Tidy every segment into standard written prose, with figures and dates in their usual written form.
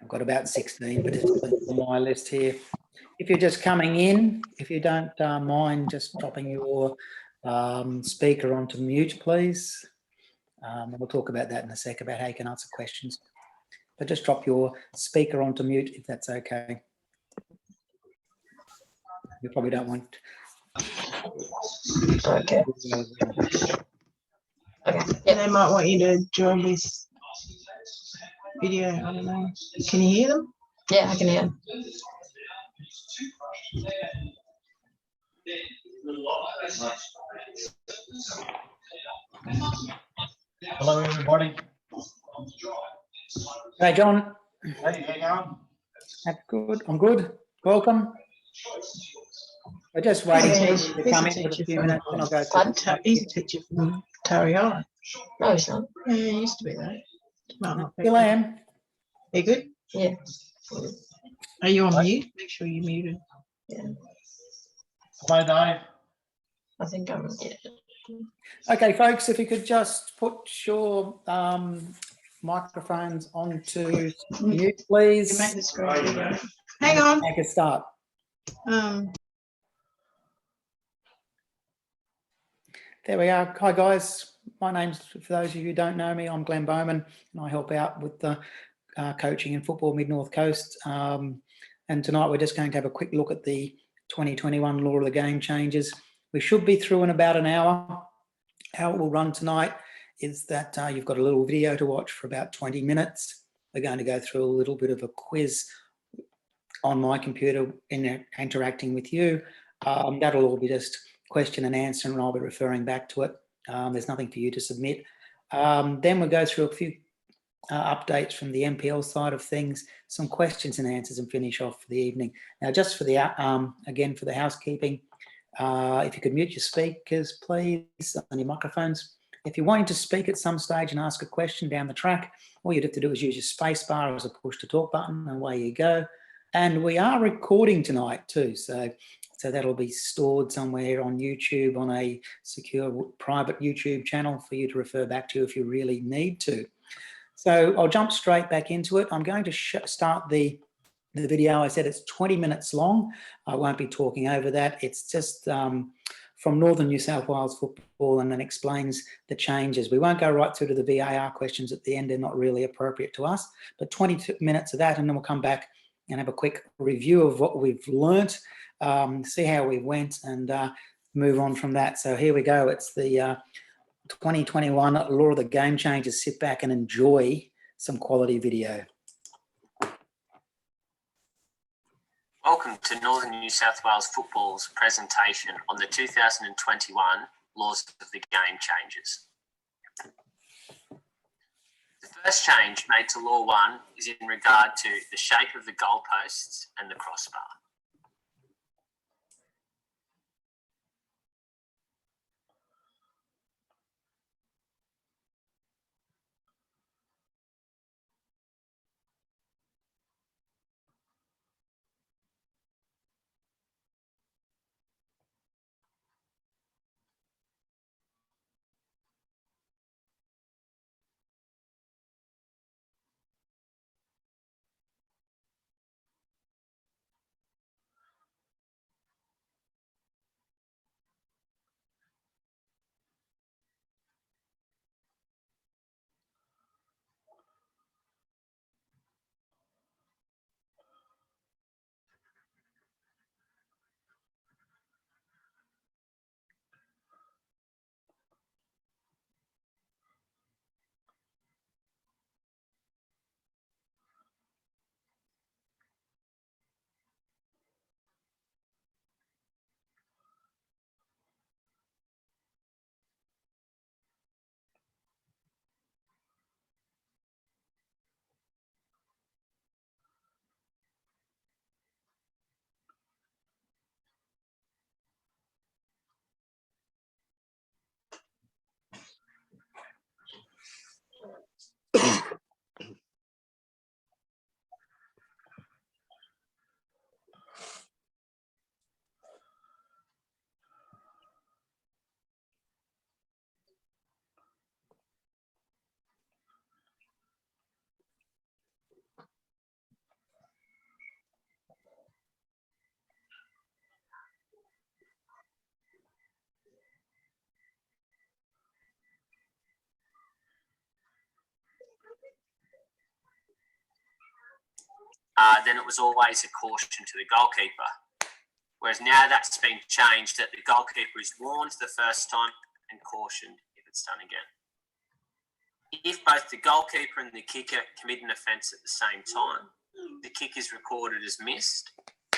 I've got about 16 participants on my list here. If you're just coming in, if you don't mind just dropping your speaker onto mute, please. And we'll talk about that in a sec, about how you can answer questions. But just drop your speaker onto mute if that's okay. You probably don't want. Okay. Yeah, they might want you to join this video. I don't know. Can you hear them? Yeah, I can hear. Hello, everybody. Hey, John. Hey, how you going? That's good. I'm good. Welcome. We're just waiting for He's you to come in for a few minutes and I'll go through. He's a teacher from Tarragona. No, it's not. Yeah, he used to be there. Might not be. Still am. You good? Yeah. Are you on mute? Make sure you're muted. Yeah. Hello, Dave. I think I'm. Yeah. Okay, folks, if you could just put your microphones onto mute, You make please. the screen bigger. Hang on. Make a start. There we are. Hi, guys. My name's, for those of you who don't know me, I'm Glen Bowman, and I help out with the coaching in football Mid-North Coast. And tonight we're just going to have a quick look at the 2021 Law of the Game changes. We should be through in about an hour. How it will run tonight is that you've got a little video to watch for about 20 minutes. We're going to go through a little bit of a quiz on my computer in interacting with you. That'll all be just question and answer, and I'll be referring back to it. There's nothing for you to submit. Then we'll go through a few updates from the MPL side of things, some questions and answers, and finish off for the evening. Now, just for the again, for the housekeeping, if you could mute your speakers, please, on your microphones. If you're wanting to speak at some stage and ask a question down the track, all you'd have to do is use your space bar as a push to talk button, and away you go. And we are recording tonight too, so that'll be stored somewhere on YouTube, on a secure private YouTube channel for you to refer back to if you really need to. So I'll jump straight back into it. I'm going to start the video. I said it's 20 minutes long. I won't be talking over that. It's just from Northern New South Wales football, and then explains the changes. We won't go right through to the VAR questions at the end. They're not really appropriate to us, but 20 minutes of that, and then we'll come back and have a quick review of what we've learnt, see how we went, and move on from that. So here we go. It's the 2021 Law of the Game changes. Sit back and enjoy some quality video. Welcome to Northern New South Wales Football's presentation on the 2021 Laws of the Game changes. The first change made to Law 1 is in regard to the shape of the goalposts and the crossbar. then it was always a caution to the goalkeeper. Whereas now that's been changed, that the goalkeeper is warned the first time and cautioned if it's done again. If both the goalkeeper and the kicker commit an offence at the same time, the kick is recorded as missed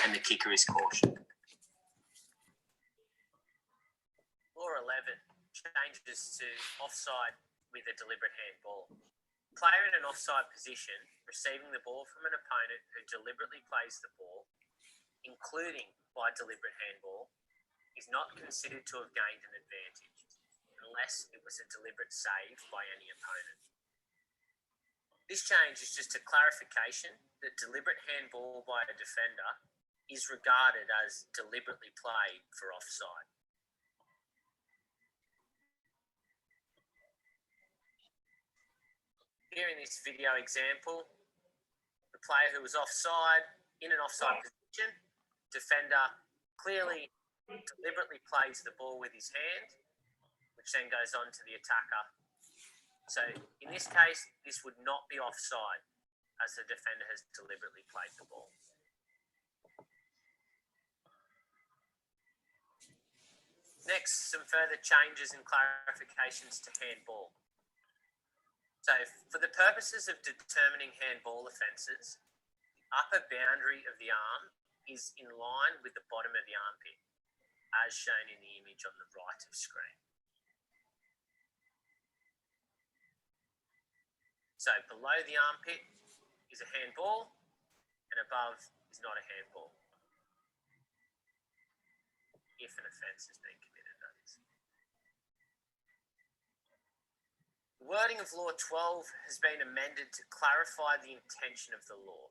and the kicker is cautioned. Law 11 changes to offside with a deliberate handball. Player in an offside position receiving the ball from an opponent who deliberately plays the ball, including by deliberate handball, is not considered to have gained an advantage unless it was a deliberate save by any opponent. This change is just a clarification that deliberate handball by a defender is regarded as deliberately played for offside. Here in this video example, the player who was offside, in an offside position, defender clearly deliberately plays the ball with his hand, which then goes on to the attacker. So in this case, this would not be offside as the defender has deliberately played the ball. Next, some further changes and clarifications to handball. So for the purposes of determining handball offences, the upper boundary of the arm is in line with the bottom of the armpit, as shown in the image on the right of screen. So below the armpit is a handball and above is not a handball, if an offence has been committed, that is. The wording of Law 12 has been amended to clarify the intention of the law.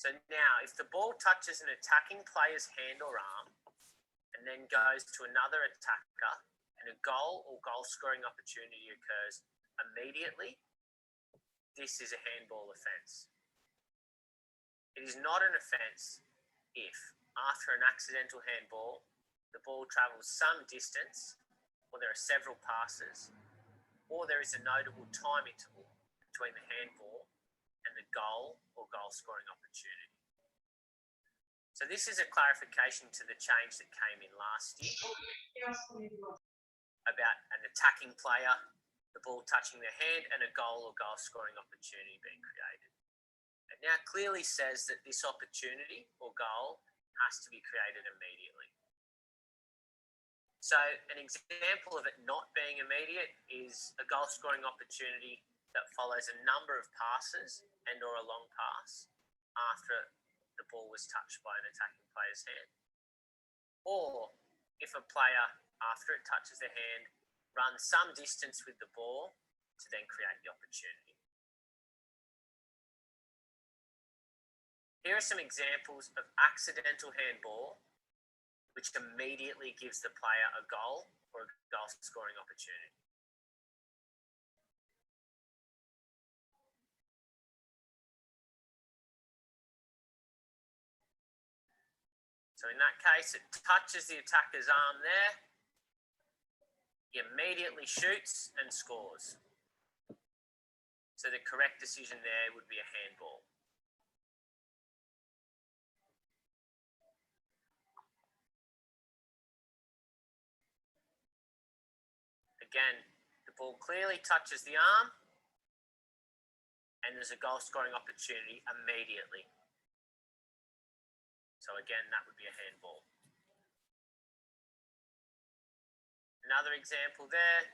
So now, if the ball touches an attacking player's hand or arm and then goes to another attacker and a goal or goal-scoring opportunity occurs immediately, this is a handball offence. It is not an offence if, after an accidental handball, the ball travels some distance, or there are several passes, or there is a notable time interval between the handball and the goal or goal-scoring opportunity. So this is a clarification to the change that came in last year about an attacking player, the ball touching their hand, and a goal or goal-scoring opportunity being created. It now clearly says that this opportunity or goal has to be created immediately. So an example of it not being immediate is a goal-scoring opportunity that follows a number of passes and or a long pass after the ball was touched by an attacking player's hand. Or if a player, after it touches their hand, runs some distance with the ball to then create the opportunity. Here are some examples of accidental handball which immediately gives the player a goal or a goal-scoring opportunity. So in that case, it touches the attacker's arm there. He immediately shoots and scores. So the correct decision there would be a handball. Again, the ball clearly touches the arm and there's a goal-scoring opportunity immediately. So again, that would be a handball. Another example there.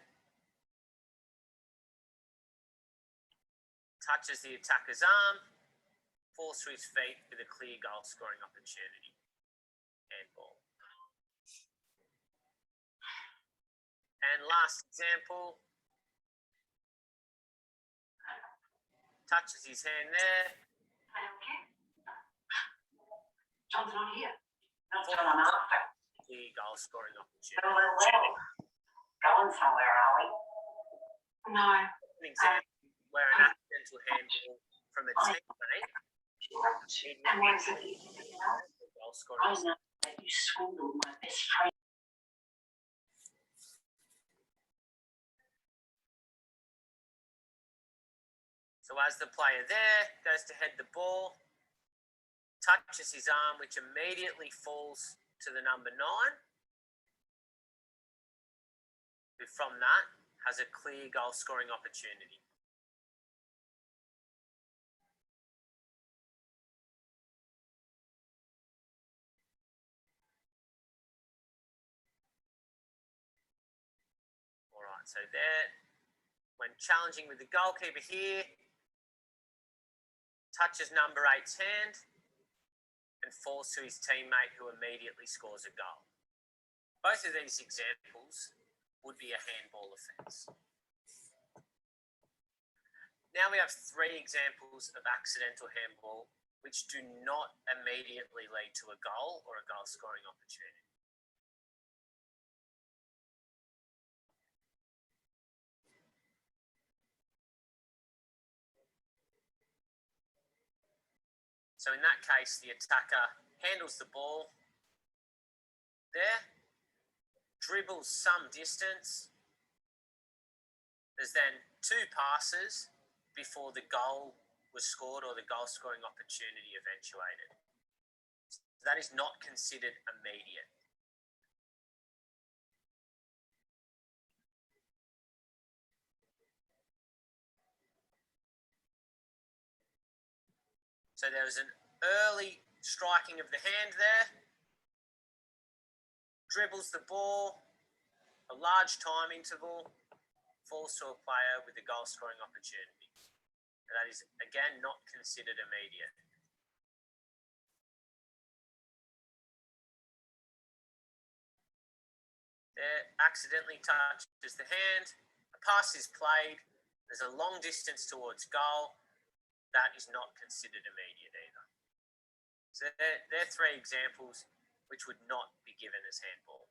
Touches the attacker's arm, falls to his feet with a clear goal-scoring opportunity. Handball. And last example. Touches his hand there. John's not here. Not till I'm after. Clear goal-scoring opportunity. Well. Going somewhere, are we? No. An example where an accidental handball from a teammate And where's it? goal-scoring. I know that you swindled my best friend. So So as the player there goes to head the ball, touches his arm, which immediately falls to the number 9, who from that has a clear goal scoring opportunity. All right, so there, when challenging with the goalkeeper here, touches number 8's hand and falls to his teammate who immediately scores a goal. Both of these examples would be a handball offence. Now we have 3 examples of accidental handball which do not immediately lead to a goal or a goal scoring opportunity. So in that case, the attacker handles the ball there, dribbles some distance. There's then 2 passes before the goal was scored or the goal scoring opportunity eventuated. So that is not considered immediate. So there was an early striking of the hand there, dribbles the ball, a large time interval, falls to a player with a goal scoring opportunity. And that is, again, not considered immediate. There, accidentally touches the hand, a pass is played, there's a long distance towards goal. That is not considered immediate either. So they're 3 examples which would not be given as handball.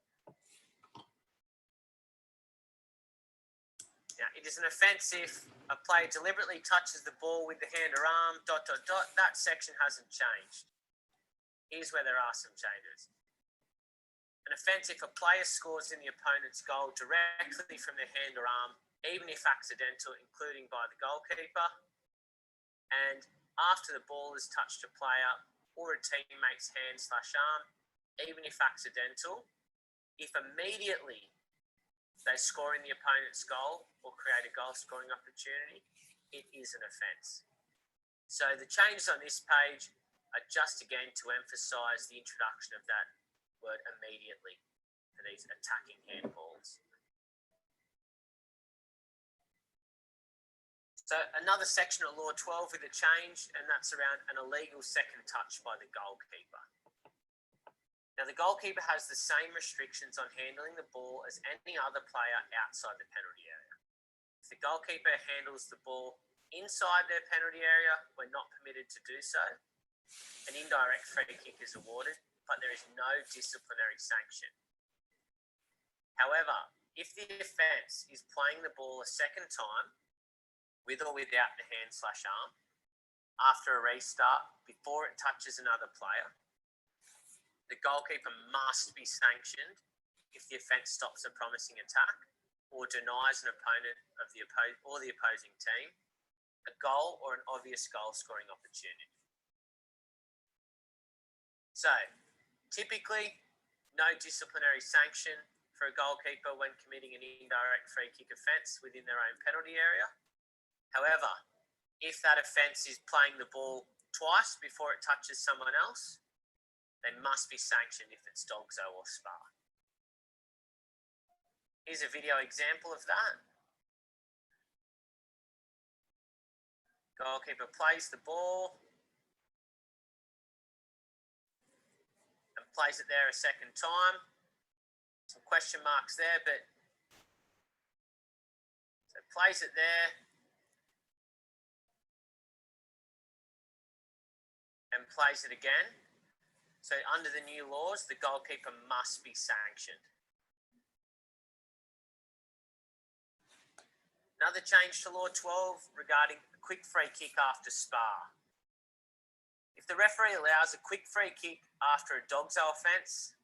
Now, it is an offence if a player deliberately touches the ball with the hand or arm, ... That section hasn't changed. Here's where there are some changes. An offence if a player scores in the opponent's goal directly from their hand or arm, even if accidental, including by the goalkeeper. And after the ball has touched a player or a teammate's hand/arm, even if accidental, if immediately they score in the opponent's goal or create a goal scoring opportunity, it is an offence. So the changes on this page are just again to emphasise the introduction of that word immediately for these attacking handballs. So another section of Law 12 with a change, and that's around an illegal second touch by the goalkeeper. Now, the goalkeeper has the same restrictions on handling the ball as any other player outside the penalty area. If the goalkeeper handles the ball inside their penalty area, we're not permitted to do so. An indirect free kick is awarded, but there is no disciplinary sanction. However, if the offence is playing the ball a second time, with or without the hand/arm, after a restart, before it touches another player, the goalkeeper must be sanctioned if the offence stops a promising attack or denies an opponent of the opposing team a goal or an obvious goal scoring opportunity. So, typically, no disciplinary sanction for a goalkeeper when committing an indirect free kick offence within their own penalty area. However, if that offence is playing the ball twice before it touches someone else, they must be sanctioned if it's Dogso or Spar. Here's a video example of that. Goalkeeper plays the ball and plays it there a second time. Some question marks there, but so plays it there and plays it again. So under the new laws, the goalkeeper must be sanctioned. Another change to Law 12 regarding a quick free kick after Spar. If the referee allows a quick free kick after a Dogso offence,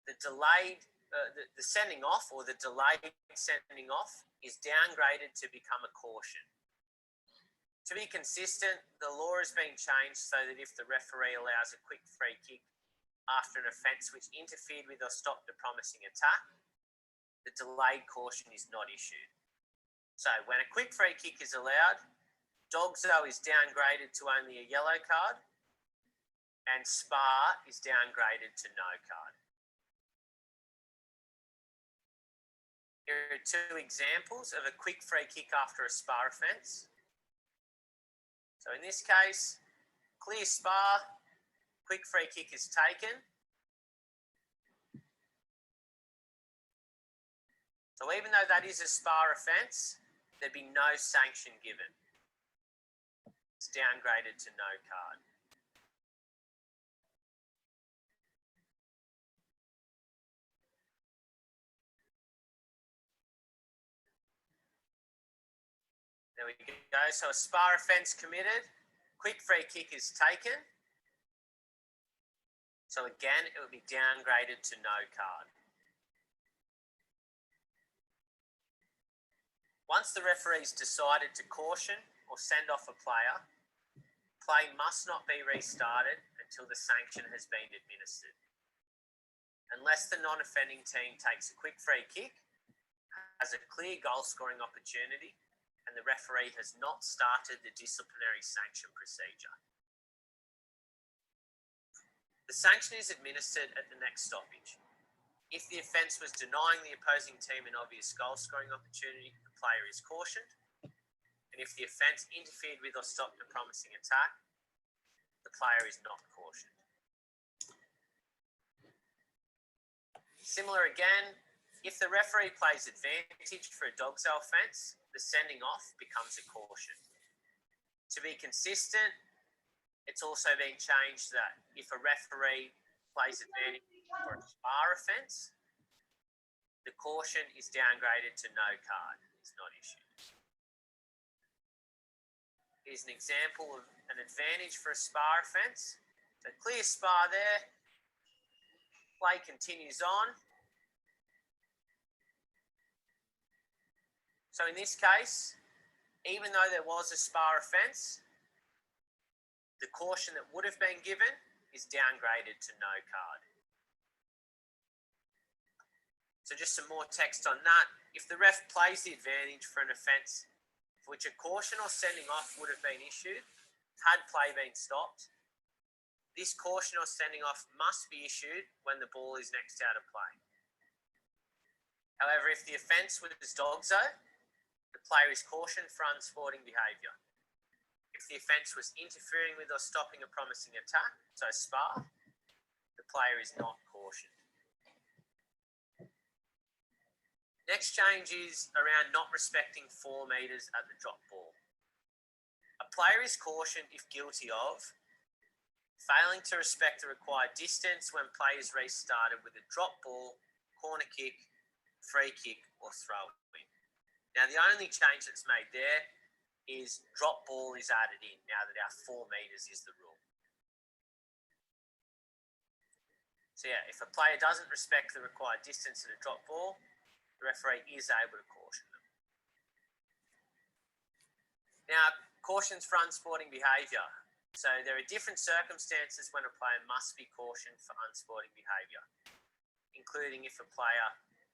the sending off or the delayed sending off is downgraded to become a caution. To be consistent, the law has been changed so that if the referee allows a quick free kick after an offence which interfered with or stopped a promising attack, the delayed caution is not issued. So when a quick free kick is allowed, Dogso is downgraded to only a yellow card and Spar is downgraded to no card. Here are two examples of a quick free kick after a Spar offence. So in this case, clear Spar, quick free kick is taken. So even though that is a Spar offence, there'd be no sanction given. It's downgraded to no card. There we go. So a Spar offence committed, quick free kick is taken. So again, it would be downgraded to no card. Once the referee's decided to caution or send off a player, play must not be restarted until the sanction has been administered. Unless the non-offending team takes a quick free kick, has a clear goal scoring opportunity, and the referee has not started the disciplinary sanction procedure. The sanction is administered at the next stoppage. If the offence was denying the opposing team an obvious goal scoring opportunity, the player is cautioned. And if the offence interfered with or stopped a promising attack, the player is not cautioned. Similar again, if the referee plays advantage for a Dogso offence, the sending off becomes a caution. To be consistent, it's also been changed that if a referee plays advantage for a Spar offence, the caution is downgraded to no card. It's not issued. Here's an example of an advantage for a Spar offence. So clear Spar there. Play continues on. So in this case, even though there was a Spar offence, the caution that would have been given is downgraded to no card. So just some more text on that. If the ref plays the advantage for an offence for which a caution or sending off would have been issued, had play been stopped, this caution or sending off must be issued when the ball is next out of play. However, if the offence was Dogso, the player is cautioned for unsporting behaviour. If the offence was interfering with or stopping a promising attack, so Spar, the player is not cautioned. Next change is around not respecting 4 metres at the drop ball. A player is cautioned if guilty of failing to respect the required distance when play is restarted with a drop ball, corner kick, free kick or throw in. Now the only change that's made there is drop ball is added in now that our 4 metres is the rule. So yeah, if a player doesn't respect the required distance at a drop ball, the referee is able to caution them. Now, cautions for unsporting behaviour. So there are different circumstances when a player must be cautioned for unsporting behaviour, including if a player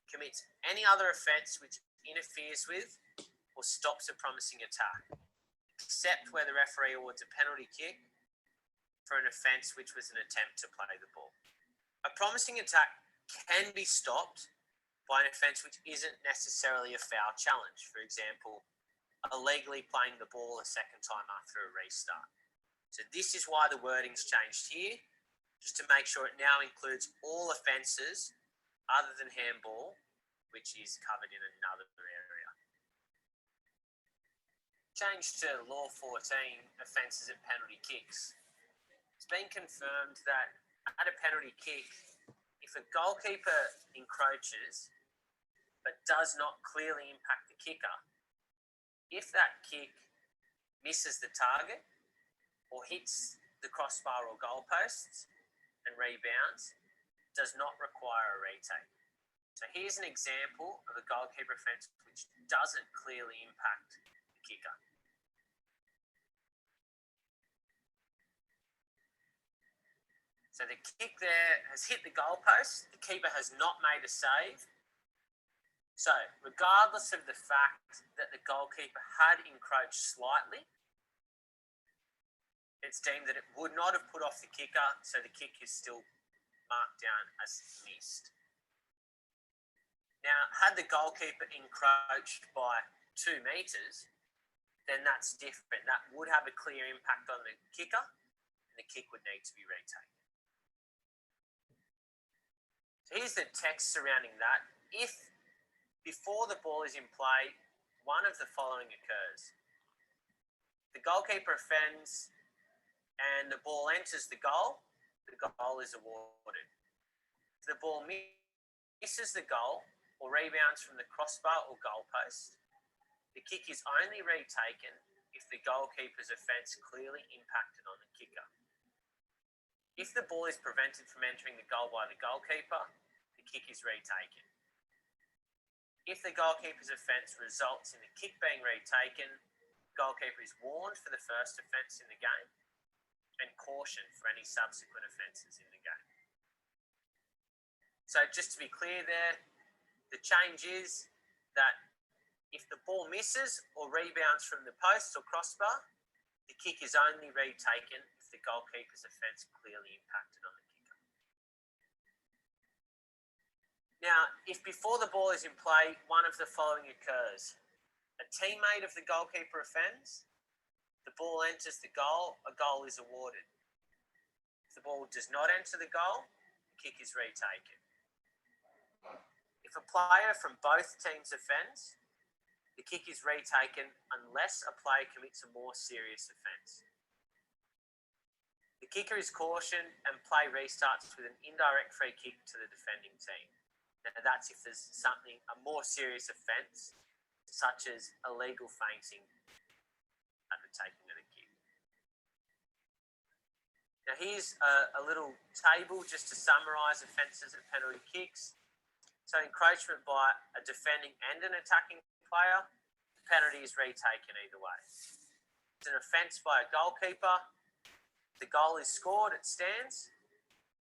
commits any other offence which interferes with or stops a promising attack, except where the referee awards a penalty kick for an offence which was an attempt to play the ball. A promising attack can be stopped by an offence which isn't necessarily a foul challenge. For example, illegally playing the ball a second time after a restart. So this is why the wording's changed here, just to make sure it now includes all offences other than handball, which is covered in another area. Change to Law 14, offences at penalty kicks. It's been confirmed that at a penalty kick, if a goalkeeper encroaches but does not clearly impact the kicker, if that kick misses the target or hits the crossbar or goalposts and rebounds, does not require a retake. So here's an example of a goalkeeper offence which doesn't clearly impact the kicker. So the kick there has hit the goalpost. The keeper has not made a save. So regardless of the fact that the goalkeeper had encroached slightly, it's deemed that it would not have put off the kicker, so the kick is still marked down as missed. Now, had the goalkeeper encroached by 2 metres, then that's different. That would have a clear impact on the kicker, and the kick would need to be retaken. So here's the text surrounding that. If before the ball is in play, one of the following occurs. The goalkeeper offends and the ball enters the goal is awarded. If the ball misses the goal or rebounds from the crossbar or goalpost, the kick is only retaken if the goalkeeper's offence clearly impacted on the kicker. If the ball is prevented from entering the goal by the goalkeeper, the kick is retaken. If the goalkeeper's offence results in the kick being retaken, the goalkeeper is warned for the first offence in the game and cautioned for any subsequent offences in the game. So just to be clear there, the change is that if the ball misses or rebounds from the post or crossbar, the kick is only retaken if the goalkeeper's offence clearly impacted on the kicker. Now, if before the ball is in play, one of the following occurs. A teammate of the goalkeeper offends, the ball enters the goal, a goal is awarded. If the ball does not enter the goal, the kick is retaken. If a player from both teams offends, the kick is retaken unless a player commits a more serious offence. The kicker is cautioned and play restarts with an indirect free kick to the defending team. Now that's if there's a more serious offence, such as illegal fainting at the taking of the kick. Now here's a little table just to summarise offences at penalty kicks. So encroachment by a defending and an attacking player, the penalty is retaken either way. It's an offence by a goalkeeper. If the goal is scored, it stands.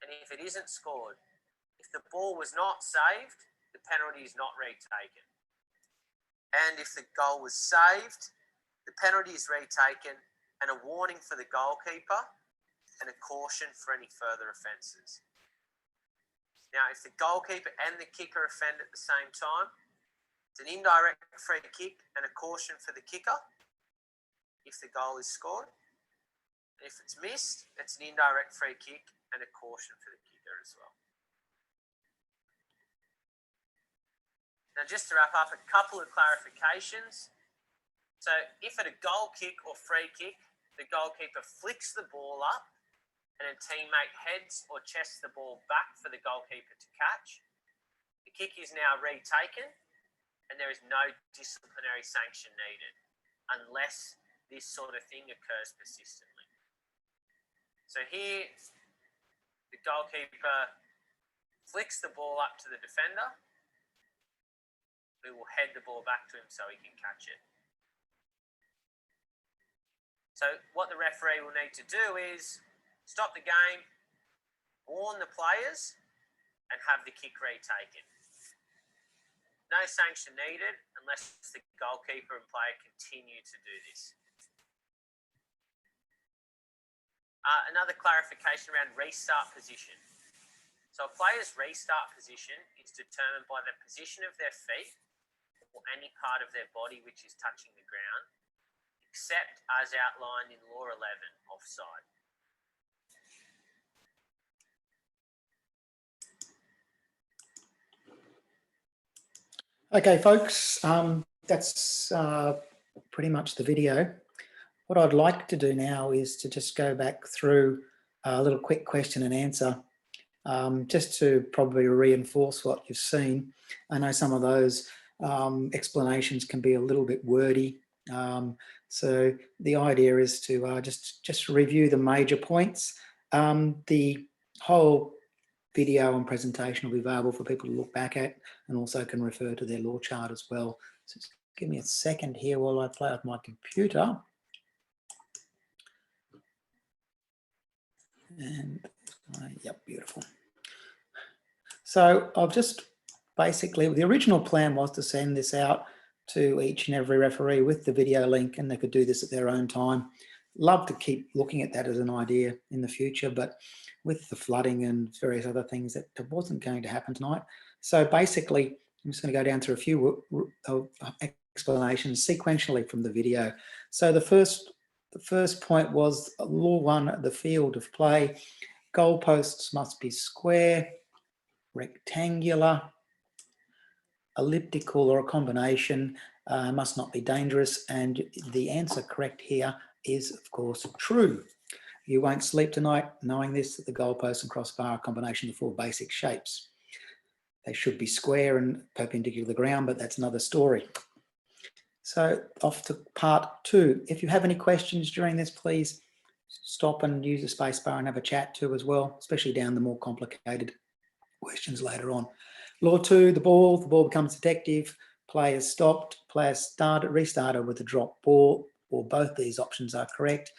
And if it isn't scored, if the ball was not saved, the penalty is not retaken. And if the goal was saved, the penalty is retaken and a warning for the goalkeeper and a caution for any further offences. Now, if the goalkeeper and the kicker offend at the same time, it's an indirect free kick and a caution for the kicker if the goal is scored. And if it's missed, it's an indirect free kick and a caution for the kicker as well. Now, just to wrap up, a couple of clarifications. So, if at a goal kick or free kick, the goalkeeper flicks the ball up and a teammate heads or chests the ball back for the goalkeeper to catch, the kick is now retaken and there is no disciplinary sanction needed unless this sort of thing occurs persistently. So here, the goalkeeper flicks the ball up to the defender, who will head the ball back to him so he can catch it. So what the referee will need to do is stop the game, warn the players, and have the kick retaken. No sanction needed unless the goalkeeper and player continue to do this. Another clarification around restart position. So a player's restart position is determined by the position of their feet or any part of their body which is touching the ground, except as outlined in Law 11, offside. Okay, folks, that's pretty much the video. What I'd like to do now is to just go back through a little quick question and answer, just to probably reinforce what you've seen. I know some of those explanations can be a little bit wordy. So the idea is to just review the major points. The whole video and presentation will be available for people to look back at, and also can refer to their law chart as well. So just give me a second here while I play with my computer. And Yep, beautiful. So I've just basically, the original plan was to send this out to each and every referee with the video link, and they could do this at their own time. Love to keep looking at that as an idea in the future, but with the flooding and various other things, that wasn't going to happen tonight. So basically, I'm just going to go down through a few explanations sequentially from the video. So the first point was law 1, the field of play. Goalposts must be square, rectangular, elliptical, or a combination, must not be dangerous. And the answer correct here is, of course, true. You won't sleep tonight knowing this, that the goalpost and crossbar are a combination of 4 basic shapes. They should be square and perpendicular to the ground, but that's another story. So off to part 2. If you have any questions during this, please stop and use the space bar and have a chat too as well, especially down the more complicated questions later on. Law 2, the ball becomes detective, play is stopped, player restarted with a drop ball, or both these options are correct.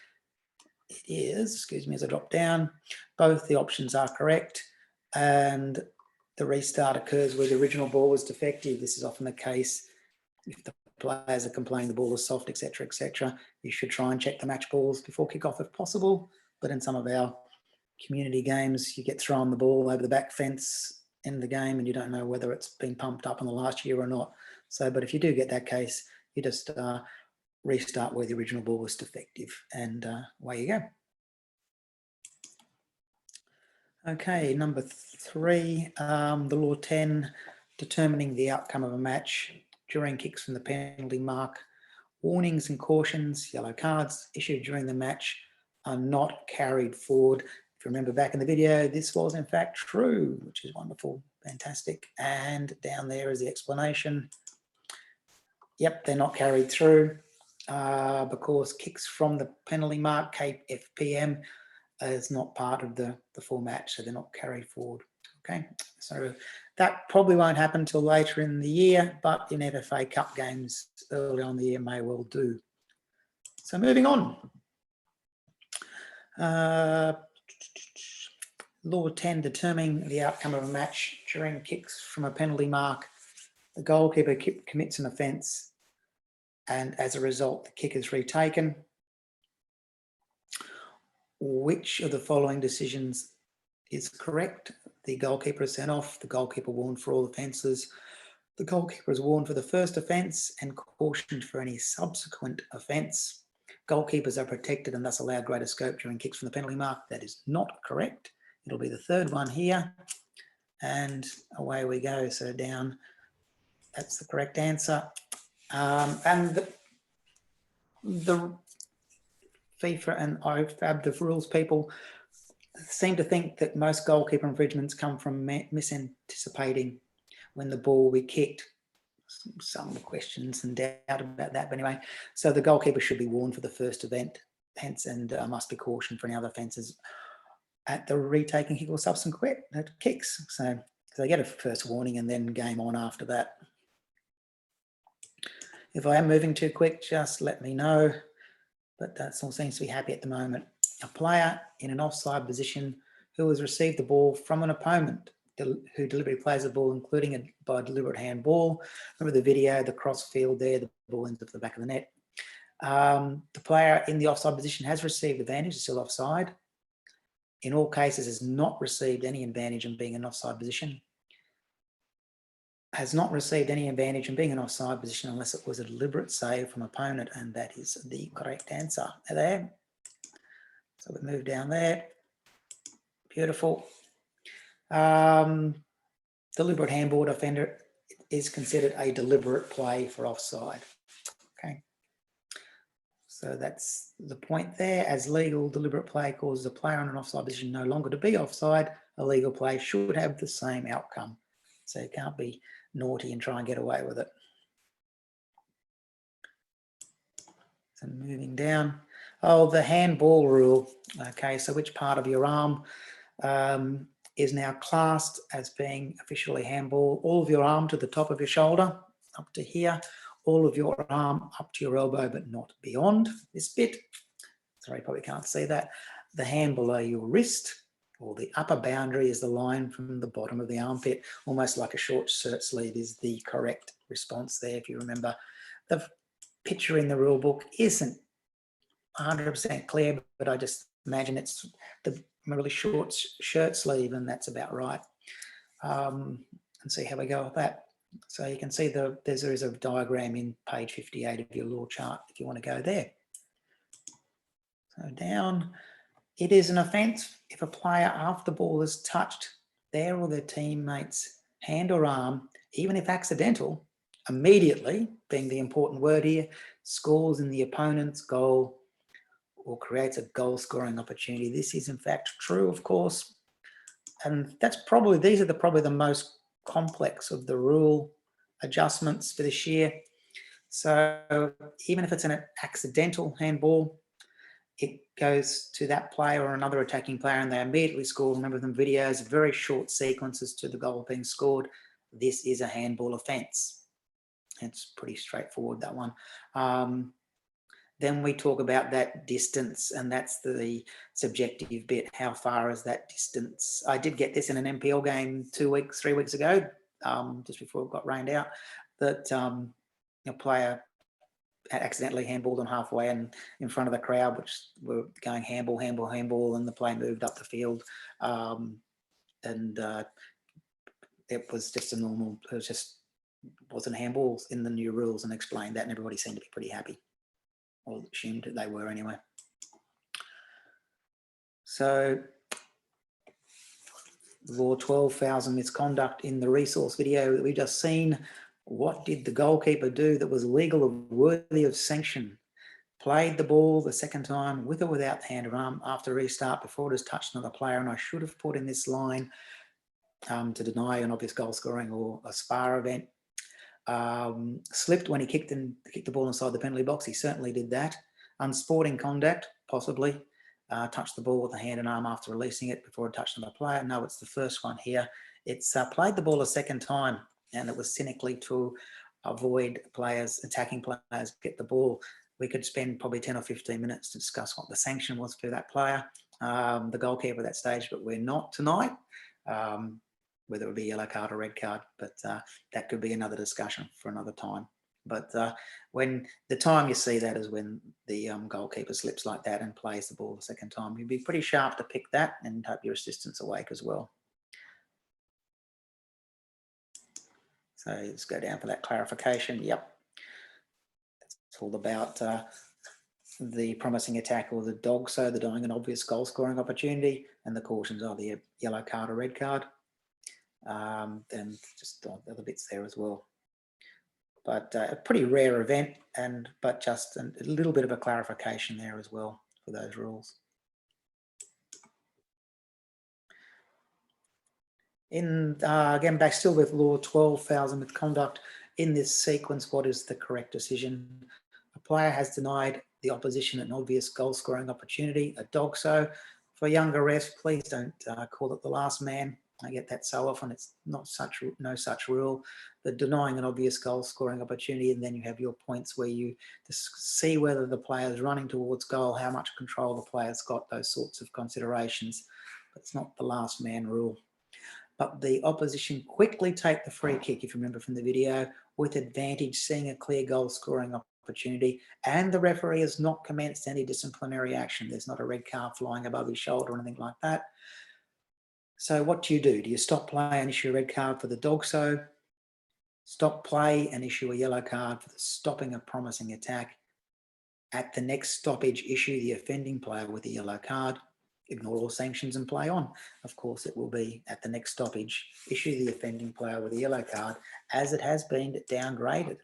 It is, excuse me as I drop down, both the options are correct, and the restart occurs where the original ball was defective. This is often the case if the players are complaining the ball is soft, etc., etc. You should try and check the match balls before kickoff if possible, but in some of our community games, you get thrown the ball over the back fence in the game and you don't know whether it's been pumped up in the last year or not. So, but if you do get that case, you just restart where the original ball was defective, and away you go. Okay, number 3, the law 10, determining the outcome of a match during kicks from the penalty mark. Warnings and cautions, yellow cards issued during the match are not carried forward. If you remember back in the video, this was in fact true, which is wonderful, fantastic. And down there is the explanation. Yep, they're not carried through because kicks from the penalty mark, KFPM, is not part of the full match, so they're not carried forward. Okay, so that probably won't happen until later in the year, but in FA Cup games early on in the year may well do. So moving on. Law 10, determining the outcome of a match during kicks from a penalty mark. The goalkeeper commits an offence, and as a result, the kick is retaken. Which of the following decisions is correct? The goalkeeper is sent off, the goalkeeper warned for all offences, the goalkeeper is warned for the first offence and cautioned for any subsequent offence. Goalkeepers are protected and thus allowed greater scope during kicks from the penalty mark. That is not correct. It'll be the third one here, and away we go. So down, that's the correct answer. And the FIFA and IFAB, the rules people, seem to think that most goalkeeper infringements come from misanticipating when the ball will be kicked. Some questions and doubt about that, but anyway, so the goalkeeper should be warned for the first event, hence, and must be cautioned for any other offences at the retaking kick or subsequent kicks. So they get a first warning and then game on after that. If I am moving too quick, just let me know, but that all seems to be happy at the moment. A player in an offside position who has received the ball from an opponent who deliberately plays the ball, including by deliberate handball. Remember the video, the cross field there, the ball ends up at the back of the net. The player in the offside position has received advantage, is still offside. In all cases, has not received any advantage in being in an offside position. Has not received any advantage in being in an offside position unless it was a deliberate save from opponent, and that is the correct answer. There. So we move down there. Beautiful. Deliberate handball offender is considered a deliberate play for offside. Okay. So that's the point there. As legal, deliberate play causes a player in an offside position no longer to be offside. A legal play should have the same outcome. So you can't be naughty and try and get away with it. So moving down. Oh, the handball rule. Okay, so which part of your arm is now classed as being officially handball? All of your arm to the top of your shoulder, up to here. All of your arm up to your elbow, but not beyond this bit. Sorry, probably can't see that. The hand below your wrist, or the upper boundary is the line from the bottom of the armpit, almost like a short shirt sleeve is the correct response there. If you remember, the picture in the rule book isn't 100% clear, but I just imagine it's the really short shirt sleeve, and that's about right. And see how we go with that. So you can see there is a diagram in page 58 of your law chart if you want to go there. So down, it is an offence if a player after the ball is touched their or their teammate's hand or arm, even if accidental, immediately, being the important word here, scores in the opponent's goal or creates a goal scoring opportunity. This is in fact true, of course, and that's probably, these are probably the most complex of the rule adjustments for this year. So even if it's an accidental handball, it goes to that player or another attacking player and they immediately score. Remember them videos, very short sequences to the goal being scored. This is a handball offence. It's pretty straightforward, that one. Then we talk about that distance, and that's the subjective bit. How far is that distance? I did get this in an NPL game 3 weeks ago, just before it got rained out, that a player had accidentally handballed on halfway and in front of the crowd, which were going handball, handball, handball, and the play moved up the field. It was just a normal, it was just wasn't handballs in the new rules, and explained that, and everybody seemed to be pretty happy, or assumed that they were anyway. So Law 12, fouls and misconduct. In the resource video that we've just seen, what did the goalkeeper do that was legal or worthy of sanction? Played the ball the second time with or without the hand or arm after restart before it has touched another player, and I should have put in this line to deny an obvious goal scoring or a spar event. Slipped when he kicked the ball inside the penalty box. He certainly did that. Unsporting conduct, possibly. Touched the ball with the hand and arm after releasing it before it touched another player. No, it's the first one here. It's played the ball a second time, and it was cynically to avoid attacking players get the ball. We could spend probably 10 or 15 minutes to discuss what the sanction was for that player, the goalkeeper at that stage, but we're not tonight. Whether it would be yellow card or red card, but that could be another discussion for another time. But when the time you see that is when the goalkeeper slips like that and plays the ball the second time, you'd be pretty sharp to pick that and hope your assistant's awake as well. So let's go down for that clarification. Yep. It's all about the promising attack or the dog, so the denying an obvious goal scoring opportunity, and the cautions are the yellow card or red card. Then just other bits there as well. But a pretty rare event, but just a little bit of a clarification there as well for those rules. Again, back still with Law 12, fouls and misconduct. In this sequence, what is the correct decision? A player has denied the opposition an obvious goal scoring opportunity, a dog so. For younger refs, please don't call it the last man. I get that so often. It's not no such rule. The denying an obvious goal scoring opportunity, and then you have your points where you just see whether the player is running towards goal, how much control the player's got, those sorts of considerations. But it's not the last man rule. But the opposition quickly take the free kick, if you remember from the video, with advantage, seeing a clear goal scoring opportunity, and the referee has not commenced any disciplinary action. There's not a red card flying above his shoulder or anything like that. So what do? Do you stop play and issue a red card for the dog so? Stop play and issue a yellow card for the stopping a promising attack? At the next stoppage, issue the offending player with a yellow card. Ignore all sanctions and play on. Of course, it will be at the next stoppage, issue the offending player with a yellow card, as it has been downgraded.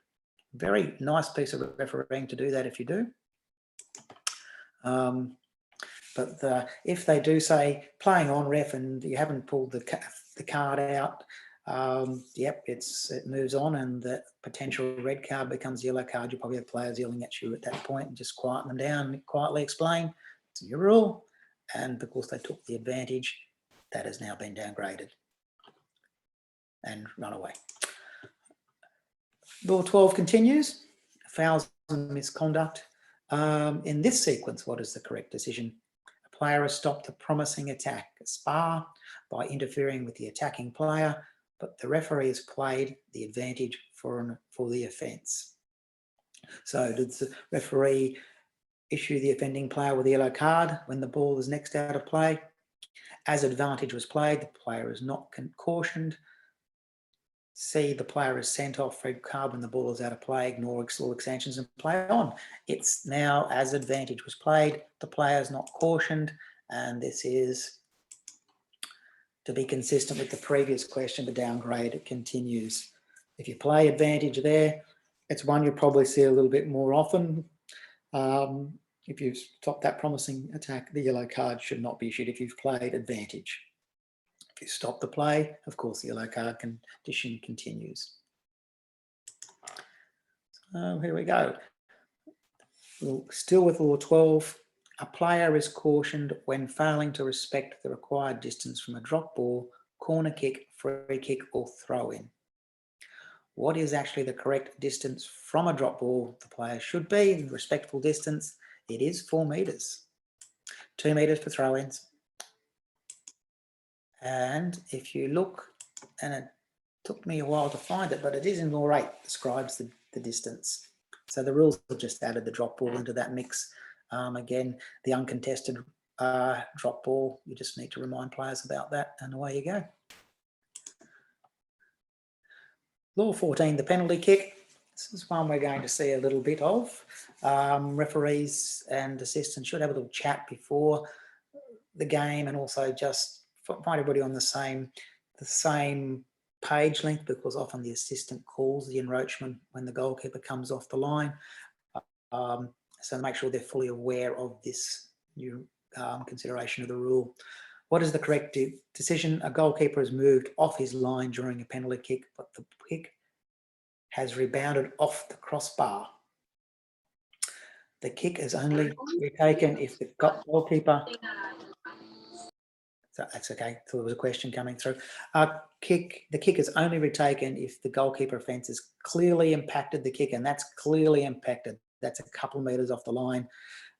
Very nice piece of refereeing to do that if you do. But if they do say playing on ref and you haven't pulled the card out, yep, it moves on, and the potential red card becomes yellow card. You probably have players yelling at you at that point, and just quieten them down and quietly explain it's your rule. And because they took the advantage, that has now been downgraded and run away. Law 12 continues. Fouls and misconduct. In this sequence, what is the correct decision? A player has stopped a promising attack. spar by interfering with the attacking player, but the referee has played the advantage for the offence. So did the referee issue the offending player with a yellow card when the ball is next out of play? As advantage was played, the player is not cautioned. C, the player is sent off red card when the ball is out of play, ignore all extensions and play on. It's now as advantage was played, the player is not cautioned, and this is to be consistent with the previous question, the downgrade, it continues. If you play advantage there, it's one you probably see a little bit more often. If you stop that promising attack, the yellow card should not be issued if you've played advantage. If you stop the play, of course, the yellow card condition continues. So here we go. Still with Law 12, a player is cautioned when failing to respect the required distance from a drop ball, corner kick, free kick, or throw in. What is actually the correct distance from a drop ball the player should be in respectful distance? It is 4 metres. 2 metres for throw-ins. And if you look, and it took me a while to find it, but it is in Law 8, describes the distance. So the rules have just added the drop ball into that mix. Again, the uncontested drop ball, you just need to remind players about that, and away you go. Law 14, the penalty kick. This is one we're going to see a little bit of. Referees and assistants should have a little chat before the game, and also just find everybody on the same page length, because often the assistant calls the encroachment when the goalkeeper comes off the line. So make sure they're fully aware of this new consideration of the rule. What is the correct decision? A goalkeeper has moved off his line during a penalty kick, but the kick has rebounded off the crossbar. The kick is only retaken if the goalkeeper... So that's okay. So there was a question coming through. The kick is only retaken if the goalkeeper offence has clearly impacted the kick, and that's clearly impacted. That's a couple of metres off the line.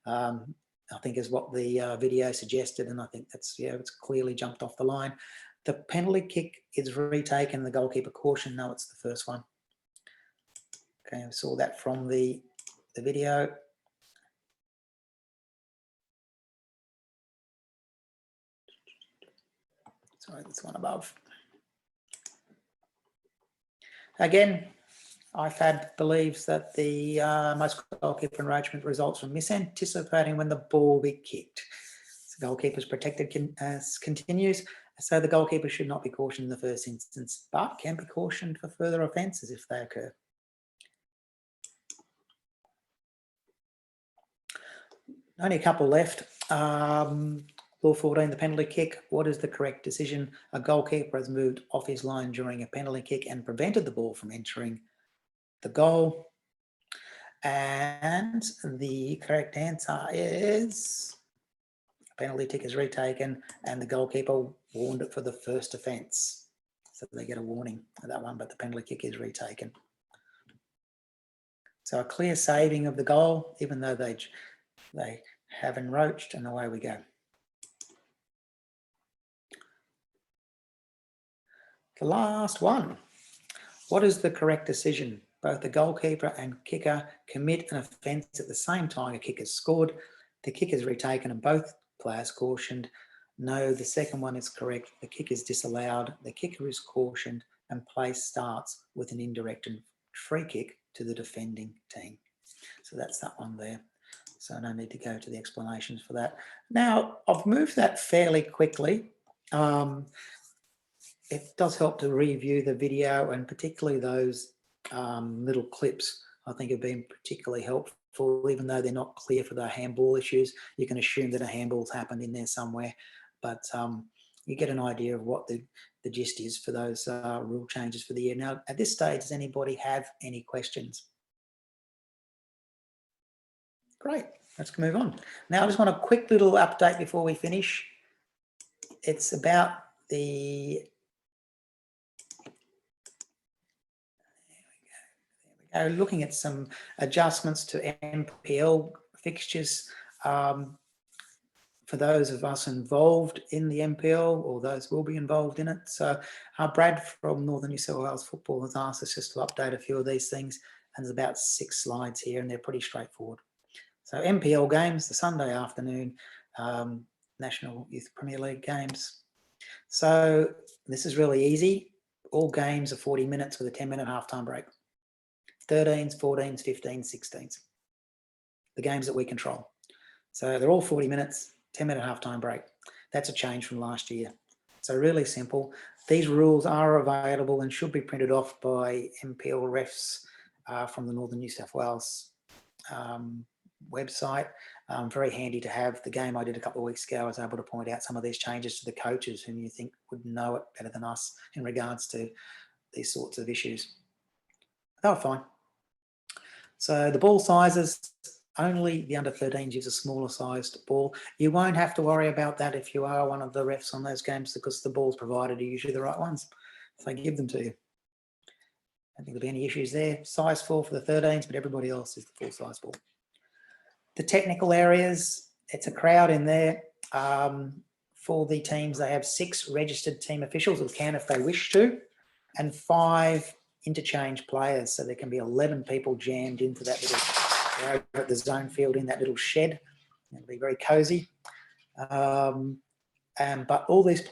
I think is what the video suggested, and I think that's, yeah, it's clearly jumped off the line. The penalty kick is retaken, the goalkeeper caution. No, it's the first one. Okay, we saw that from the video. Sorry, that's one above. Again, IFAD believes that the most goalkeeper enragement results from misanticipating when the ball will be kicked. So the goalkeeper's protected continues, so the goalkeeper should not be cautioned in the first instance, but can be cautioned for further offences if they occur. Only a couple left. Law 14, the penalty kick. What is the correct decision? A goalkeeper has moved off his line during a penalty kick and prevented the ball from entering the goal. And the correct answer is a penalty kick is retaken and the goalkeeper warned it for the first offence. So they get a warning for that one, but the penalty kick is retaken. So a clear saving of the goal, even though they have encroached, and away we go. The last one. What is the correct decision? Both the goalkeeper and kicker commit an offence at the same time a kick is scored. The kick is retaken and both players cautioned. No, the second one is correct. The kick is disallowed. The kicker is cautioned and play starts with an indirect and free kick to the defending team. So that's that one there. So no need to go to the explanations for that. Now, I've moved that fairly quickly. It does help to review the video, and particularly those little clips I think have been particularly helpful, even though they're not clear for the handball issues. You can assume that a handball's happened in there somewhere, but you get an idea of what the gist is for those rule changes for the year. Now, at this stage, does anybody have any questions? Great, let's move on. Now, I just want a quick little update before we finish. It's about the... looking at some adjustments to NPL fixtures for for those of us involved in the NPL, or those who will be involved in it. So Brad from Northern New South Wales Football has asked us just to update a few of these things, and there's about 6 slides here, and they're pretty straightforward. So NPL games, the Sunday afternoon National Youth Premier League games. So this is really easy. All games are 40 minutes with a 10-minute halftime break. 13s, 14s, 15s, 16s. The games that we control. So they're all 40 minutes, 10-minute halftime break. That's a change from last year. So really simple. These rules are available and should be printed off by NPL refs from the Northern New South Wales website. Very handy to have. The game I did a couple of weeks ago, I was able to point out some of these changes to the coaches whom you think would know it better than us in regards to these sorts of issues. They were fine. So the ball sizes, only the under 13s use a smaller sized ball. You won't have to worry about that if you are one of the refs on those games, because the balls provided are usually the right ones if they give them to you. I don't think there'll be any issues there. Size 4 for the 13s, but everybody else is the full size ball. The technical areas, it's a crowd in there. For the teams, they have 6 registered team officials who can if they wish to, and 5 interchange players. So there can be 11 people jammed into that little, over at the zone field in that little shed. It'll be very cosy. But all these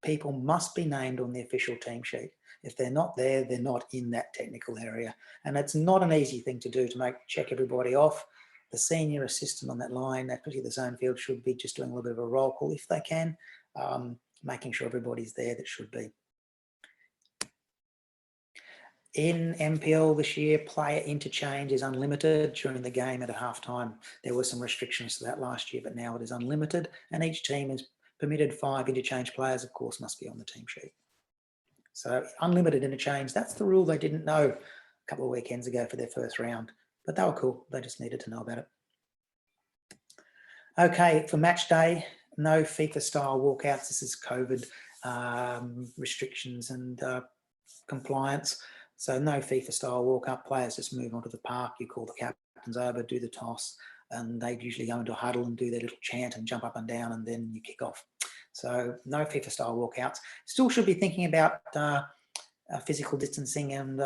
people must be named on the official team sheet. If they're not there, they're not in that technical area. And it's not an easy thing to do to check everybody off. The senior assistant on that line, especially the zone field, should be just doing a little bit of a roll call if they can, making sure everybody's there that should be. In NPL this year, player interchange is unlimited during the game and at halftime. There were some restrictions to that last year, but now it is unlimited, and each team is permitted 5 interchange players, of course, must be on the team sheet. So unlimited interchange, that's the rule they didn't know a couple of weekends ago for their first round, but they were cool. They just needed to know about it. Okay, for match day, no FIFA-style walkouts. This is COVID restrictions and compliance. So no FIFA-style walk-up. Players just move onto the park. You call the captains over, do the toss, and they usually go into a huddle and do their little chant and jump up and down, and then you kick off. So no FIFA-style walkouts. Still should be thinking about physical distancing, and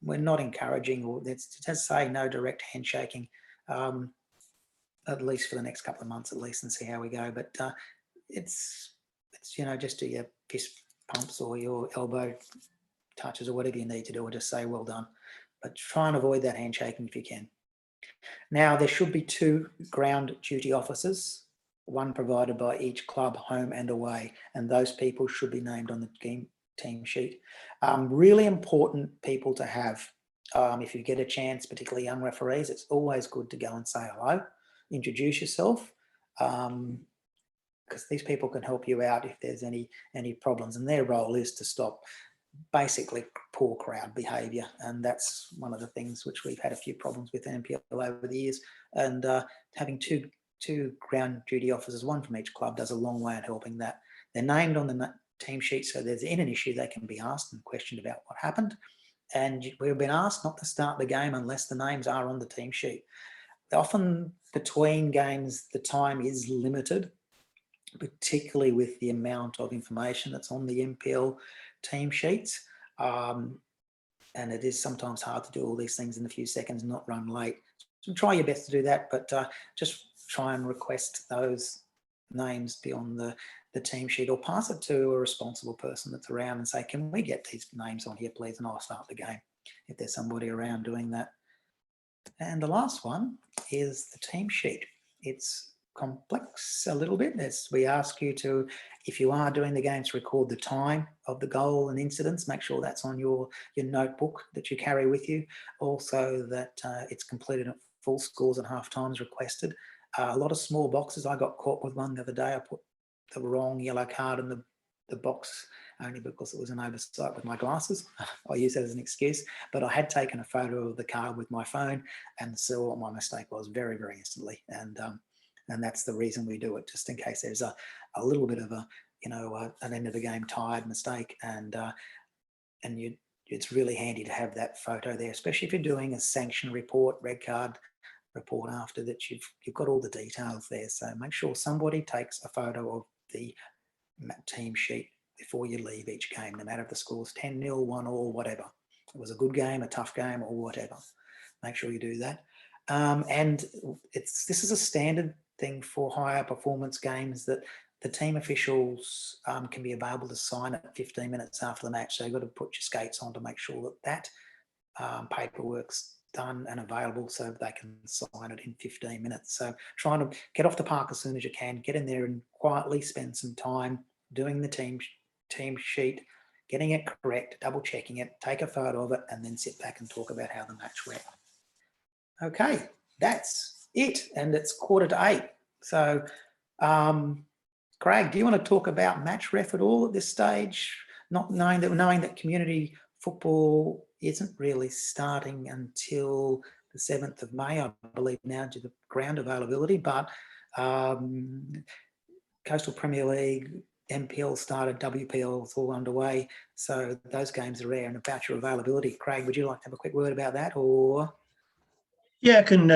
we're not encouraging, or it does say no direct handshaking, at least for the next couple of months at least, and see how we go. But it's just do your fist pumps or your elbow touches or whatever you need to do, or just say well done. But try and avoid that handshaking if you can. Now, there should be 2 ground duty officers, one provided by each club, home and away, and those people should be named on the team sheet. Really important people to have. If you get a chance, particularly young referees, it's always good to go and say hello, introduce yourself, because these people can help you out if there's any problems, and their role is to stop basically poor crowd behaviour, and that's one of the things which we've had a few problems with NPL over the years, and having two ground duty officers, one from each club, does a long way in helping that. They're named on the team sheet, so there's in an issue they can be asked and questioned about what happened, and we've been asked not to start the game unless the names are on the team sheet. Often between games the time is limited, particularly with the amount of information that's on the NPL team sheets, and it is sometimes hard to do all these things in a few seconds and not run late. So try your best to do that, but just try and request those names be on the team sheet, or pass it to a responsible person that's around and say, can we get these names on here please, and I'll start the game if there's somebody around doing that. And the last one is the team sheet. It's complex a little bit. As we ask you to, if you are doing the games, record the time of the goal and incidents. Make sure that's on your notebook that you carry with you. Also that it's completed at full scores and half times requested. A lot of small boxes. I got caught with one the other day. I put the wrong yellow card in the box only because it was an oversight with my glasses. I use that as an excuse, but I had taken a photo of the card with my phone and saw what my mistake was very, very instantly. And that's the reason we do it, just in case there's a little bit of an end of the game tired mistake, and it's really handy to have that photo there, especially if you're doing a sanction report, red card report after that you've got all the details there. So make sure somebody takes a photo of the team sheet before you leave each game, no matter if the score's 10-0, 1-1, whatever. It was a good game, a tough game, or whatever. Make sure you do that. And this is a standard thing for higher performance games, that the team officials can be available to sign at 15 minutes after the match. So you've got to put your skates on to make sure that paperwork's done and available so they can sign it in 15 minutes. So trying to get off the park as soon as you can, get in there and quietly spend some time doing the team sheet, getting it correct, double checking it, take a photo of it, and then sit back and talk about how the match went. Okay, that's it. And it's 7:45. So, Craig, do you want to talk about match ref at all at this stage? Not knowing that community football isn't really starting until the 7th of May, I believe, now, due to the ground availability, but Coastal Premier League, MPL started, WPL is all underway. So those games are rare. And about your availability, Craig, would you like to have a quick word about that? Or yeah, I can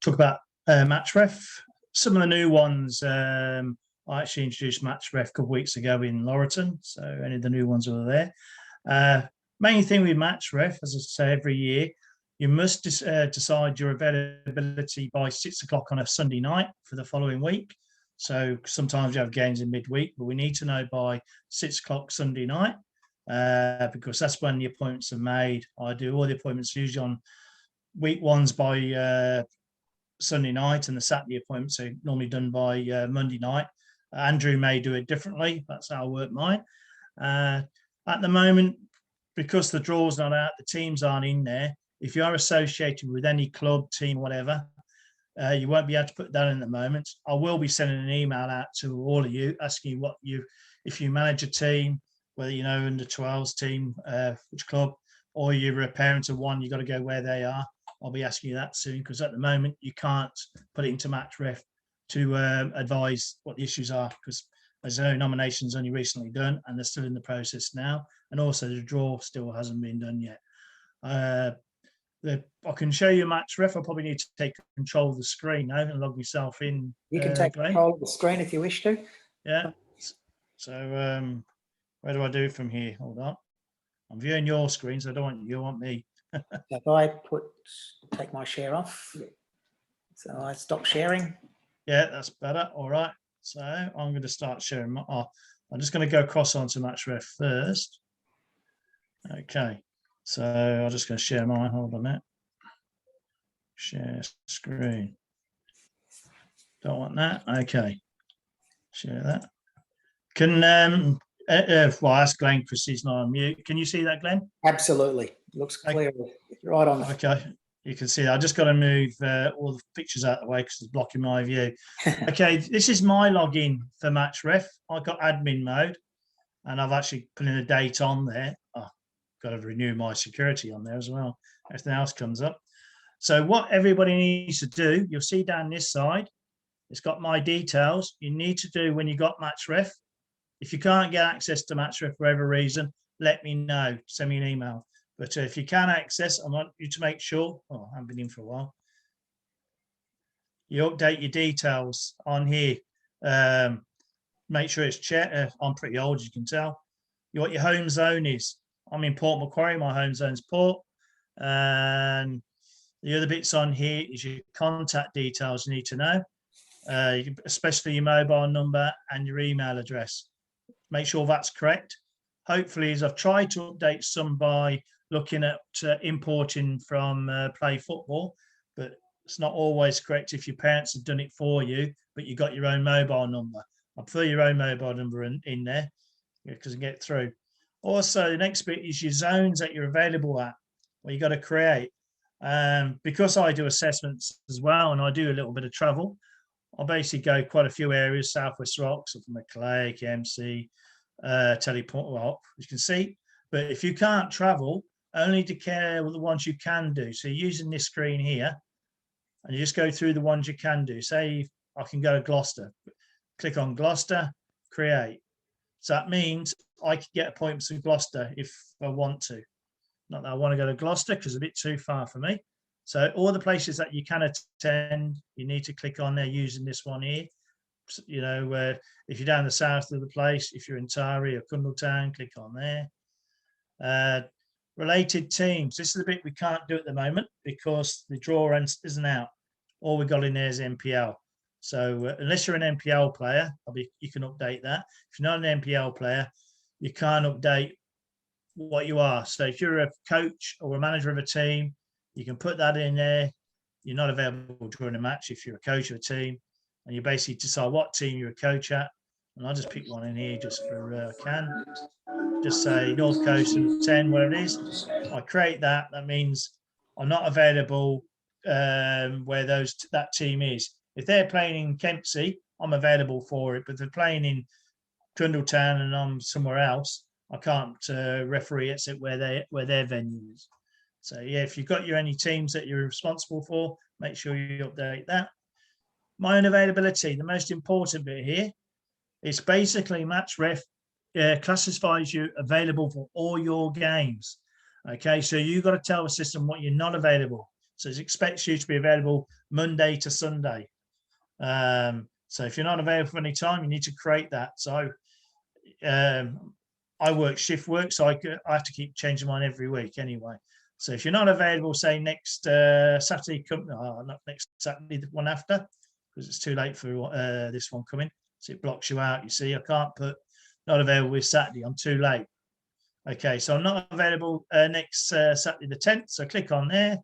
talk about match ref. Some of the new ones, I actually introduced match ref a couple of weeks ago in Laurelton, so any of the new ones are there. Main thing with match ref, as I say every year, you must decide your availability by 6 o'clock on a Sunday night for the following week. So sometimes you have games in midweek, but we need to know by 6 o'clock Sunday night, because that's when the appointments are made. I do all the appointments usually on week ones by Sunday night, and the Saturday appointments are normally done by Monday night. Andrew may do it differently. That's how I work mine. At the moment, because the draw's not out, the teams aren't in there. If you are associated with any club, team, whatever, you won't be able to put that in at the moment. I will be sending an email out to all of you asking if you manage a team, whether you know under 12s team, which club, or you're a parent of one, you've got to go where they are. I'll be asking you that soon, because at the moment you can't put it into match ref to advise what the issues are, because as you know, nominations only recently done and they're still in the process now, and also the draw still hasn't been done yet. I can show you match ref. I probably need to take control of the screen now and log myself in. you can take Glen. control of the screen if you wish to. Yeah. So where do I do from here? Hold on. I'm viewing your screen, so I don't want you, I want me. If I take my share off, so I stop sharing. Yeah, that's better. All right. So I'm going to start sharing. I'm just going to go across onto match ref first. Okay. So I'm just going to share mine. Hold on a minute. Share screen. Don't want that. Okay. Share that. Can well, ask Glen because he's not on mute. Can you see that, Glen? Absolutely. Looks clear. Right on. Okay. You can see that. I just got to move all the pictures out of the way because it's blocking my view. Okay, this is my login for match ref. I've got admin mode and I've actually put in a date on there. Oh, got to renew my security on there as well. Everything else comes up. So what everybody needs to do, you'll see down this side, it's got my details. You need to do when you got match ref. If you can't get access to match ref for whatever reason, let me know. Send me an email. But if you can access, I want you to make sure, I haven't been in for a while, you update your details on here. Make sure it's checked. I'm pretty old, as you can tell. What your home zone is. I'm in Port Macquarie, my home zone's Port. And the other bits on here is your contact details you need to know, especially your mobile number and your email address. Make sure that's correct. Hopefully, as I've tried to update some by looking at importing from Play Football, but it's not always correct if your parents have done it for you, but you got your own mobile number. I prefer your own mobile number in there because you get through. Also, the next bit is your zones that you're available at, where you got to create. Because I do assessments as well, and I do a little bit of travel, I basically go quite a few areas, Southwest Rocks, from Macleay, MC, Teleport Rock, you can see. But if you can't travel, only to care with the ones you can do. So you're using this screen here, and you just go through the ones you can do. Say I can go to Gloucester. Click on Gloucester, create. So that means I can get appointments in Gloucester if I want to. Not that I want to go to Gloucester because it's a bit too far for me. So all the places that you can attend, you need to click on there using this one here. You know, if you're down the south of the place, if you're in Tari or Cundletown, click on there. Related teams. This is the bit we can't do at the moment because the draw isn't out. All we got in there is NPL. So unless you're an NPL player, you can update that. If you're not an NPL player, you can't update what you are. So if you're a coach or a manager of a team, you can put that in there. You're not available during a match if you're a coach of a team, and you basically decide what team you're a coach at. And I'll just pick one in here just for can. Just say North Coast and 10, where it is. I create that. That means I'm not available where that team is. If they're playing in Kempsey, I'm available for it. But if they're playing in Cundletown and I'm somewhere else, I can't referee except where their venue is. So yeah, if you've got any teams that you're responsible for, make sure you update that. My unavailability, the most important bit here, it's basically match ref classifies you available for all your games. Okay, so you've got to tell the system what you're not available. So it expects you to be available Monday to Sunday. So if you're not available for any time, you need to create that. So I work shift work, so I have to keep changing mine every week anyway. So if you're not available, say next Saturday, not next Saturday, the one after, because it's too late for this one coming. So it blocks you out. You see, I can't put not available with Saturday. I'm too late. Okay, so I'm not available next Saturday the 10th. So click on there,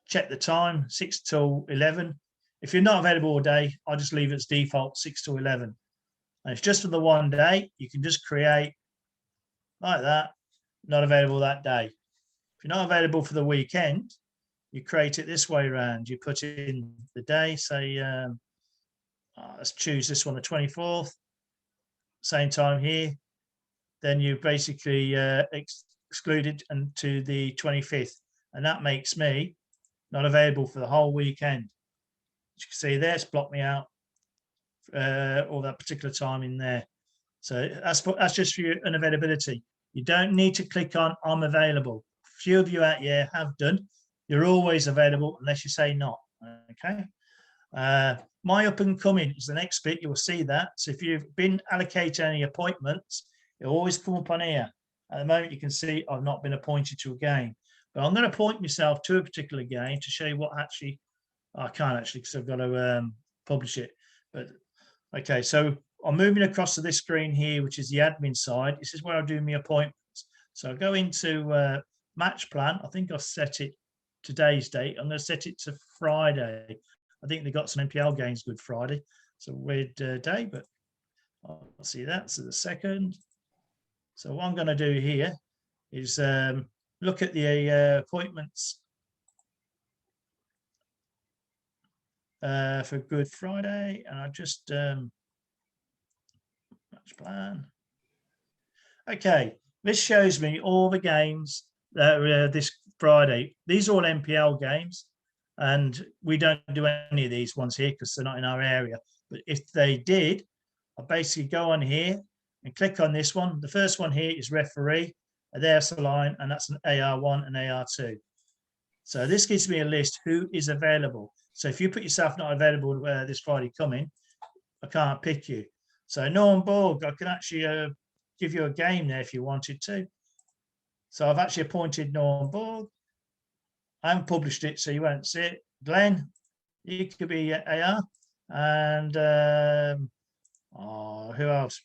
check the time, 6 till 11. If you're not available all day, I'll just leave it as default 6 till 11. And it's just for the one day. You can just create like that, not available that day. If you're not available for the weekend, you create it this way around. You put in the day, say, let's choose this one, the 24th, same time here. Then you basically excluded to the 25th. And that makes me not available for the whole weekend. As you can see there, it's blocked me out all that particular time in there. So that's just for your unavailability. You don't need to click on I'm available. A few of you out here have done. You're always available unless you say not. Okay. My up and coming is the next bit. You will see that. So if you've been allocated any appointments, it'll always come up on here. At the moment, you can see I've not been appointed to a game, but I'm going to point myself to a particular game to show you what actually I can't actually because I've got to publish it. But okay, so I'm moving across to this screen here, which is the admin side. This is where I do my appointments. So I go into match plan. I think I've set it today's date. I'm going to set it to Friday. I think they got some NPL games Good Friday. It's a weird day, but I'll see that. So the second. So what I'm going to do here is look at the appointments for Good Friday, and I just match plan. Okay, this shows me all the games that are this Friday. These are all NPL games, and we don't do any of these ones here because they're not in our area. But if they did, I basically go on here and click on this one. The first one here is referee, and there's the line, and that's an AR1 and AR2. So this gives me a list who is available. So if you put yourself not available this Friday coming, I can't pick you. So Norm Borg, I can actually give you a game there if you wanted to. So I've actually appointed Norm Borg. I haven't published it, so you won't see it. Glen, you could be AR. And who else?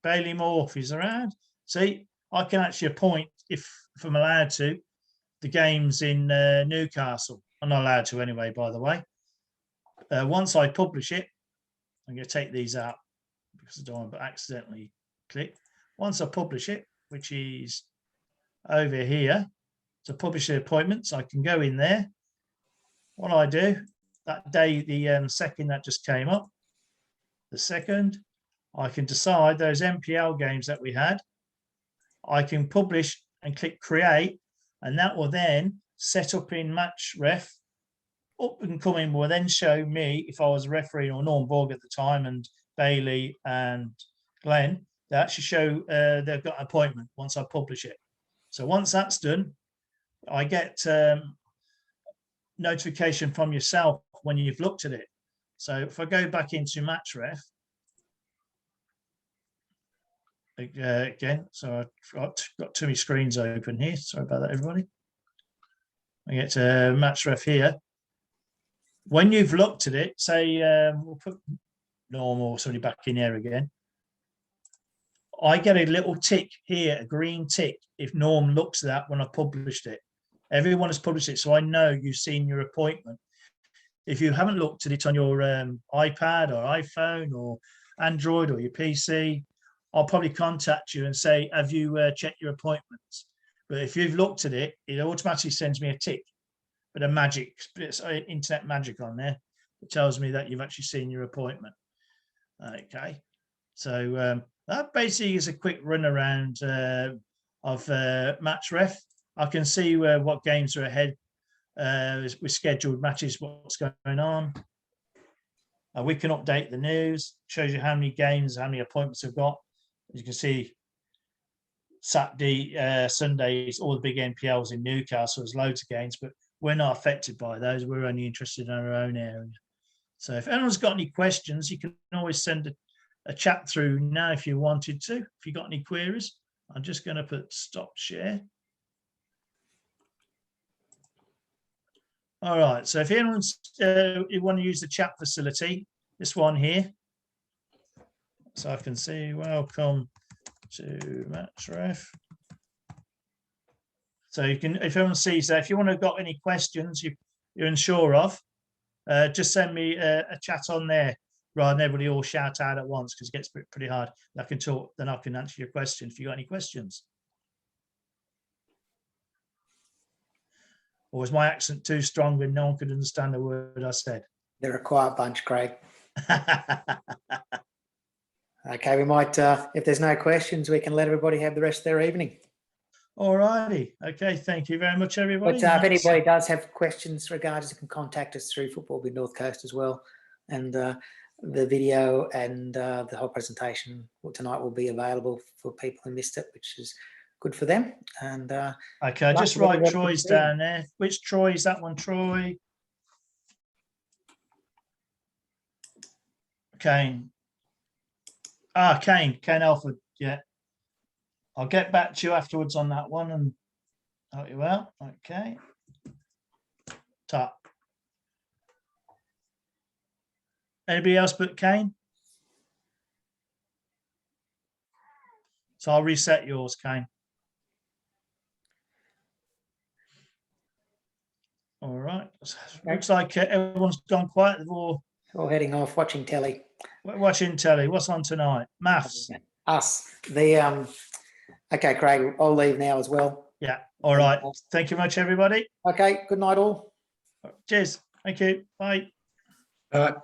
Bailey Morph is around. See, I can actually appoint, if I'm allowed to, the games in Newcastle. I'm not allowed to anyway, by the way. Once I publish it, I'm going to take these out because I don't want to accidentally click. Once I publish it, which is over here, to publish the appointments, I can go in there. What I do, that day, the second that just came up, the second, I can decide those NPL games that we had. I can publish and click create, and that will then set up in match ref. Up and coming will then show me if I was refereeing or Norm Borg at the time and Bailey and Glen. They actually show they've got an appointment once I publish it. So once that's done, I get notification from yourself when you've looked at it. So if I go back into MatchRef, again, so I've got too many screens open here. Sorry about that, everybody. I get to MatchRef here. When you've looked at it, say we'll put normal, somebody back in here again. I get a little tick here, a green tick, if Norm looks at that when I published it. Everyone has published it, so I know you've seen your appointment. If you haven't looked at it on your iPad or iPhone or Android or your PC, I'll probably contact you and say, have you checked your appointments? But if you've looked at it, it automatically sends me a tick, but a magic, it's internet magic on there. It tells me that you've actually seen your appointment. Okay, so that basically is a quick run around of MatchRef. I can see what games are ahead with scheduled matches, what's going on. We can update the news, shows you how many games, how many appointments we've got. As you can see, Saturday, Sundays, all the big NPLs in Newcastle, there's loads of games, but we're not affected by those. We're only interested in our own area. So if anyone's got any questions, you can always send a chat through now if you wanted to. If you got any queries, I'm just going to put stop share. All right, so if anyone's you want to use the chat facility, this one here, so I can see welcome to MatchRef. So you can, if anyone sees that, if you want to got any questions you're unsure of, just send me a chat on there rather than everybody all shout out at once, because it gets pretty hard. I can talk, then I can answer your question if you got any questions. Or was my accent too strong and no one could understand the word I said? They're a quiet bunch, Craig. Okay, we might, if there's no questions, we can let everybody have the rest of their evening. All righty. Okay, thank you very much, everybody. But if anybody does have questions regarding, you can contact us through Football Mid North Coast as well. And the video and the whole presentation tonight will be available for people who missed it, which is good for them. And okay, I just write Troy's down there. Which Troy is that one? Troy. Kane. Ah, Kane Alford. Yeah. I'll get back to you afterwards on that one and help you out. Okay. Top. Anybody else but Kane? So I'll reset yours, Kane. All right. Looks like everyone's gone quiet. They're all heading off, watching telly. Watching telly. What's on tonight? Maths. Us. Okay, Craig, I'll leave now as well. Yeah. All right. Thank you much, everybody. Okay. Good night, all. Cheers. Thank you. Bye. All right.